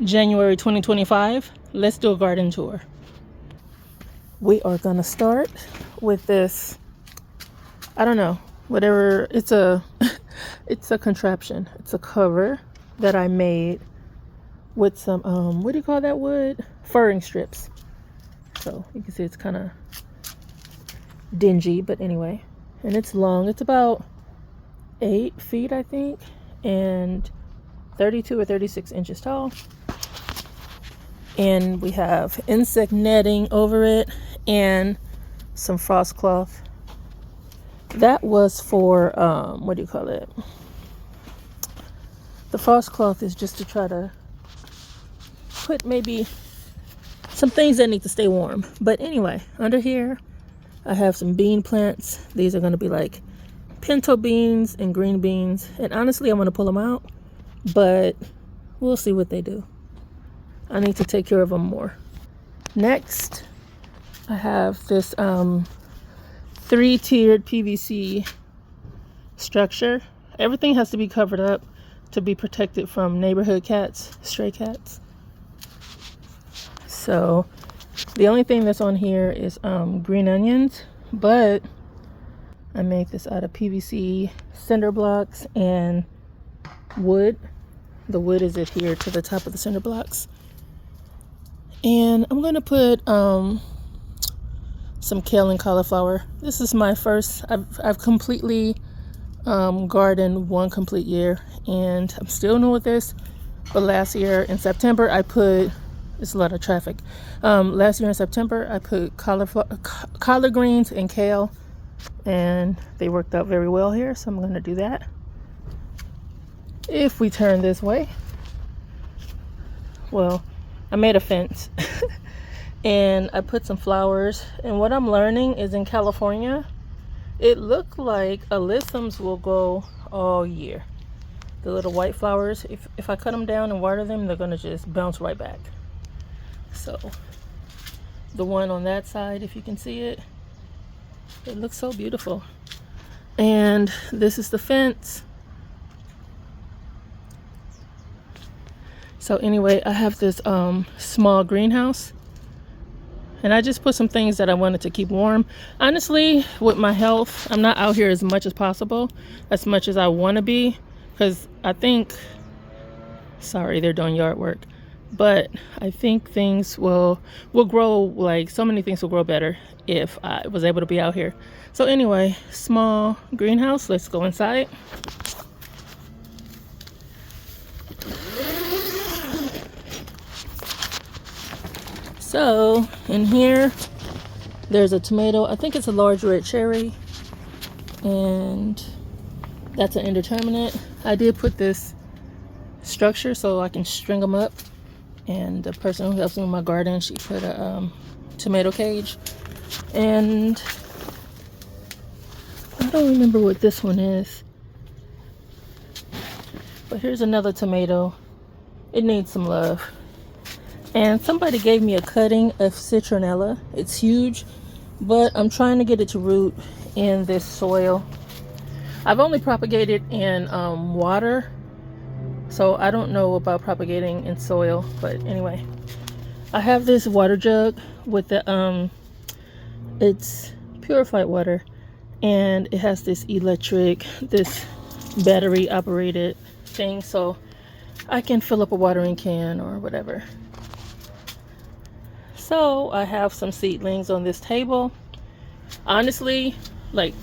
January 2025. Let's do a garden tour. We are gonna start with this, I don't know, whatever, it's a it's a contraption. It's a cover that I made with some what do you call that wood? Furring strips. So you can see it's kind of dingy, but anyway. And it's long. It's about 8 feet, I think, and 32 or 36 inches tall. And we have insect netting over it and some frost cloth. That was for what do you call it? The frost cloth is just to try to put maybe some things that need to stay warm. But anyway, under here I have some bean plants. These are going to be like pinto beans and green beans, and honestly I'm going to pull them out, but we'll see what they do. I need to take care of them more. Next, I have this 3-tiered PVC structure. Everything has to be covered up to be protected from neighborhood cats, stray cats. So the only thing that's on here is green onions, but I made this out of PVC cinder blocks and wood. The wood is adhered to the top of the cinder blocks. And I'm going to put some kale and cauliflower. This is my first, I've completely gardened one complete year, and I'm still new with this. But last year in September, I put, it's a lot of traffic. Last year in September, I put collard greens and kale, and they worked out very well here. So I'm going to do that. If we turn this way, well, I made a fence and I put some flowers. And what I'm learning is in California, it looked like alyssums will go all year. The little white flowers, if I cut them down and water them, they're going to just bounce right back. So the one on that side, if you can see it, it looks so beautiful. And this is the fence. So anyway, I have this small greenhouse, and I just put some things that I wanted to keep warm. Honestly, with my health, I'm not out here as much as possible, as much as I want to be, because I think, sorry, they're doing yard work, but I think things will grow, like so many things will grow better if I was able to be out here. So anyway, small greenhouse. Let's go inside. So in here, there's a tomato. I think it's a large red cherry, and that's an indeterminate. I did put this structure so I can string them up, and the person who helps me with my garden, she put a tomato cage. And I don't remember what this one is, but here's another tomato. It needs some love. And somebody gave me a cutting of citronella. It's huge, but I'm trying to get it to root in this soil. I've only propagated in water, so I don't know about propagating in soil. But anyway, I have this water jug with the it's purified water, and it has this this battery operated thing, so I can fill up a watering can or whatever. So I have some seedlings on this table. Honestly, like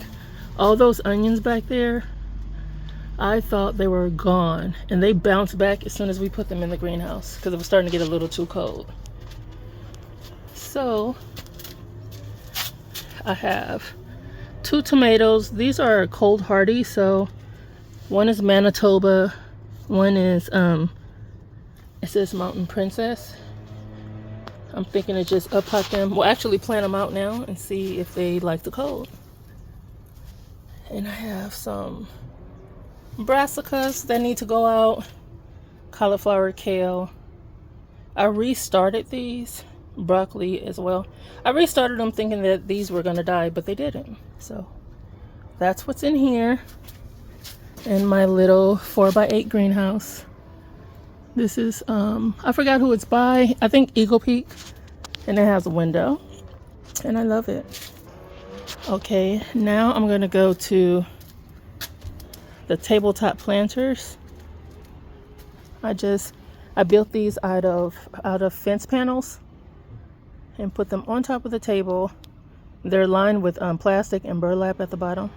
all those onions back there, I thought they were gone, and they bounced back as soon as we put them in the greenhouse because it was starting to get a little too cold. So I have 2 tomatoes. These are cold hardy, so one is Manitoba, one is it says Mountain Princess. I'm thinking to just up-pot them. We'll actually plant them out now and see if they like the cold. And I have some brassicas that need to go out. Cauliflower, kale. I restarted these. Broccoli as well. I restarted them thinking that these were going to die, but they didn't. So that's what's in here in my little 4x8 greenhouse. This is, I forgot who it's by. I think Eagle Peak. And it has a window. And I love it. Okay, now I'm going to go to the tabletop planters. I built these out of fence panels and put them on top of the table. They're lined with plastic and burlap at the bottom.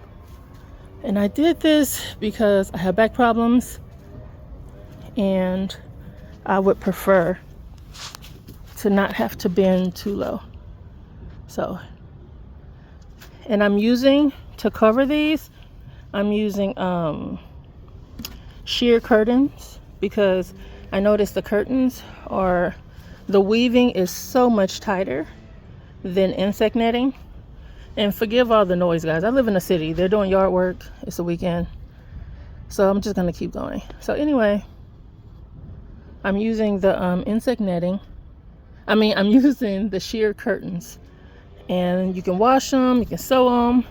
And I did this because I have back problems and I would prefer to not have to bend too low. So, and I'm using, to cover these, I'm using sheer curtains, because I noticed the curtains are, the weaving is so much tighter than insect netting. And forgive all the noise, guys. I live in a city. They're doing yard work. It's a weekend. So I'm just going to keep going. So anyway, I'm using the insect netting. I'm using the sheer curtains. And you can wash them. You can sew them.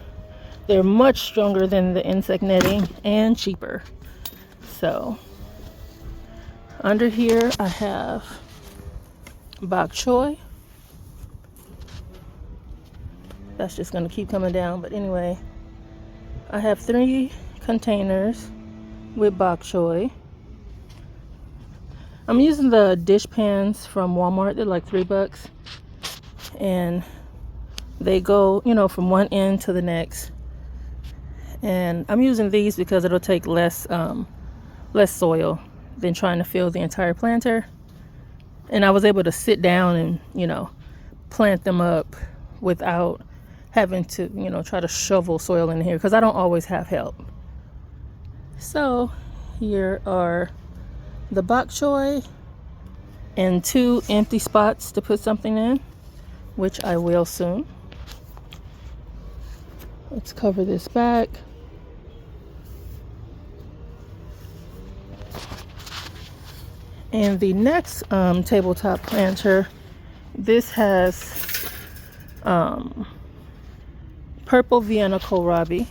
They're much stronger than the insect netting and cheaper. So under here I have bok choy. That's just going to keep coming down. But anyway, I have 3 containers with bok choy. I'm using the dish pans from Walmart. They're like $3. And they go, you know, from one end to the next. And I'm using these because it'll take less soil than trying to fill the entire planter. And I was able to sit down and, you know, plant them up without having to, you know, try to shovel soil in here, because I don't always have help. So here are the bok choy and 2 empty spots to put something in, which I will soon. Let's cover this back. And the next tabletop planter, this has purple Vienna kohlrabi,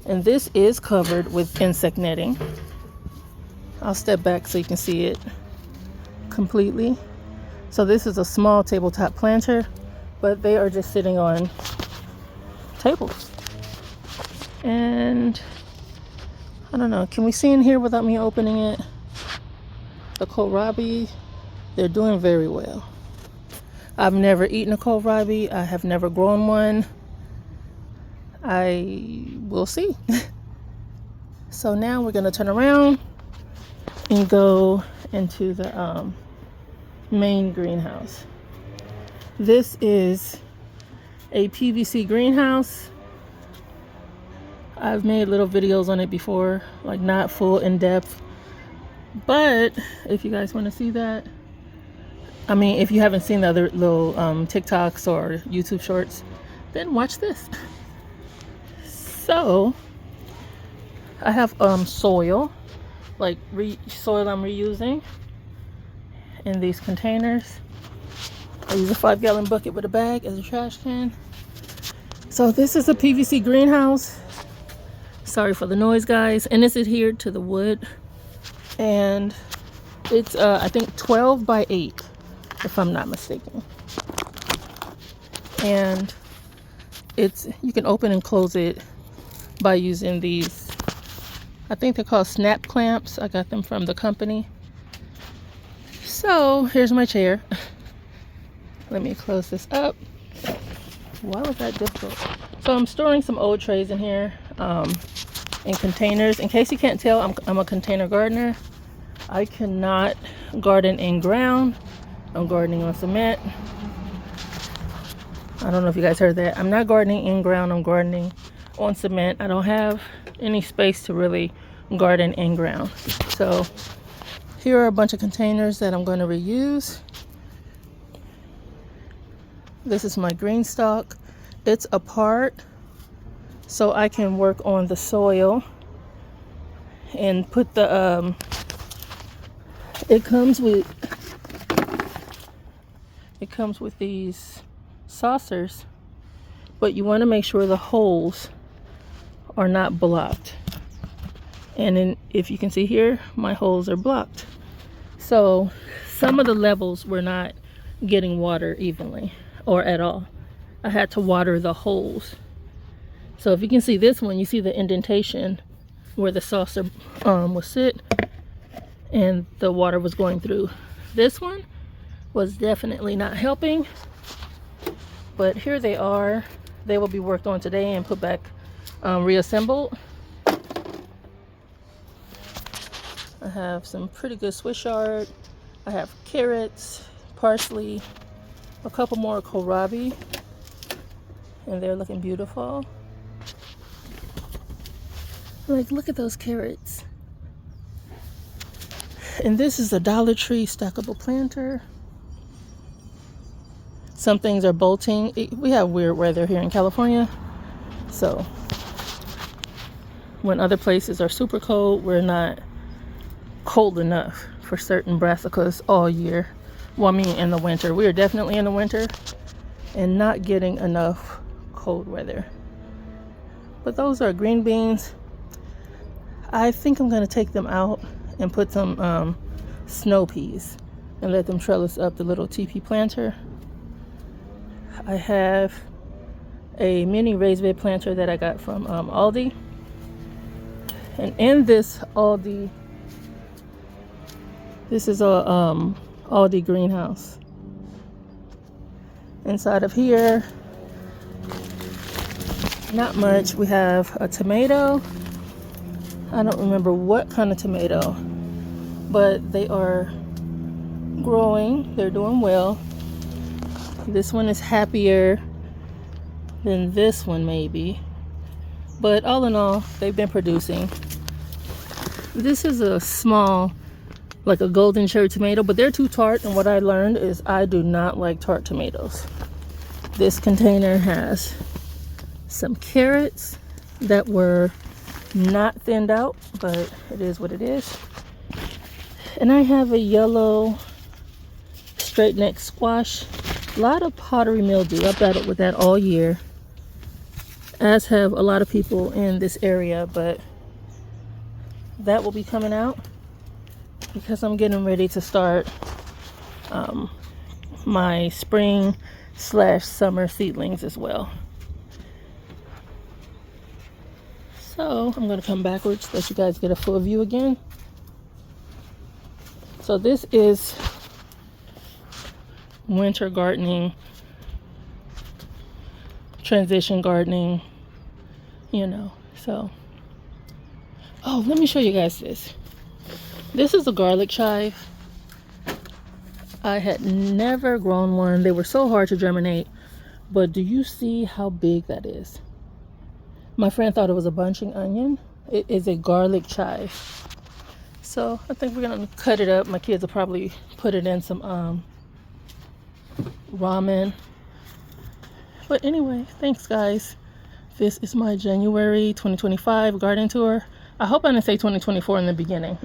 and this is covered with insect netting. I'll step back so you can see it completely. So this is a small tabletop planter, but they are just sitting on tables. And I don't know, can we see in here without me opening it? The kohlrabi, they're doing very well. I've never eaten a kohlrabi. I have never grown one. I will see. So now we're going to turn around and go into the main greenhouse. This is a PVC greenhouse. I've made little videos on it before, like not full in depth. But if you guys want to see that, I mean, if you haven't seen the other little TikToks or YouTube shorts, then watch this. So I have soil, like soil I'm reusing in these containers. I use a 5-gallon bucket with a bag as a trash can. So this is a PVC greenhouse. Sorry for the noise, guys. And it's adhered to the wood. And it's I think 12 by 8, if I'm not mistaken. And you can open and close it by using these, I think they're called snap clamps. I got them from the company. So here's my chair. Let me close this up. Why was that difficult? So I'm storing some old trays in here, in containers. In case you can't tell, I'm a container gardener. I cannot garden in ground. I'm gardening on cement. I don't know if you guys heard that. I'm not gardening in ground. I'm gardening on cement. I don't have any space to really garden in ground. So here are a bunch of containers that I'm going to reuse. This is my green stalk. It's apart so I can work on the soil and put the it comes with these saucers, but you want to make sure the holes are not blocked. And then if you can see here, my holes are blocked. So some of the levels were not getting water evenly or at all. I had to water the holes. So if you can see this one, you see the indentation where the saucer will sit and the water was going through. This one was definitely not helping, but here they are. They will be worked on today and put back reassembled. I have some pretty good Swiss chard. I have carrots, parsley, a couple more kohlrabi, and they're looking beautiful. Like, look at those carrots. And this is a Dollar Tree stackable planter. Some things are bolting. We have weird weather here in California, so when other places are super cold, we're not cold enough for certain brassicas all year. Well, I mean in the winter. We are definitely in the winter and not getting enough cold weather. But those are green beans. I think I'm going to take them out and put some snow peas and let them trellis up the little TP planter. I have a mini raised bed planter that I got from Aldi. And in this Aldi, this is a Aldi greenhouse. Inside of here, not much. We have a tomato. I don't remember what kind of tomato, but they are growing. They're doing well. This one is happier than this one maybe, but all in all, they've been producing. This is a small, like a golden cherry tomato, but they're too tart, and what I learned is I do not like tart tomatoes. This container has some carrots that were not thinned out, but it is what it is. And I have a yellow straight neck squash. A lot of pottery mildew. I've battled with that all year, as have a lot of people in this area, but that will be coming out because I'm getting ready to start my spring/summer seedlings as well. So I'm going to come backwards, let you guys get a full view again. So this is winter gardening, transition gardening, you know. So, oh, let me show you guys this. This is a garlic chive. I had never grown one. They were so hard to germinate, but do you see how big that is? My friend thought it was a bunching onion. It is a garlic chive. So I think we're gonna cut it up. My kids will probably put it in some ramen. But anyway, thanks guys. This is my January 2025 garden tour. I hope I didn't say 2024 in the beginning.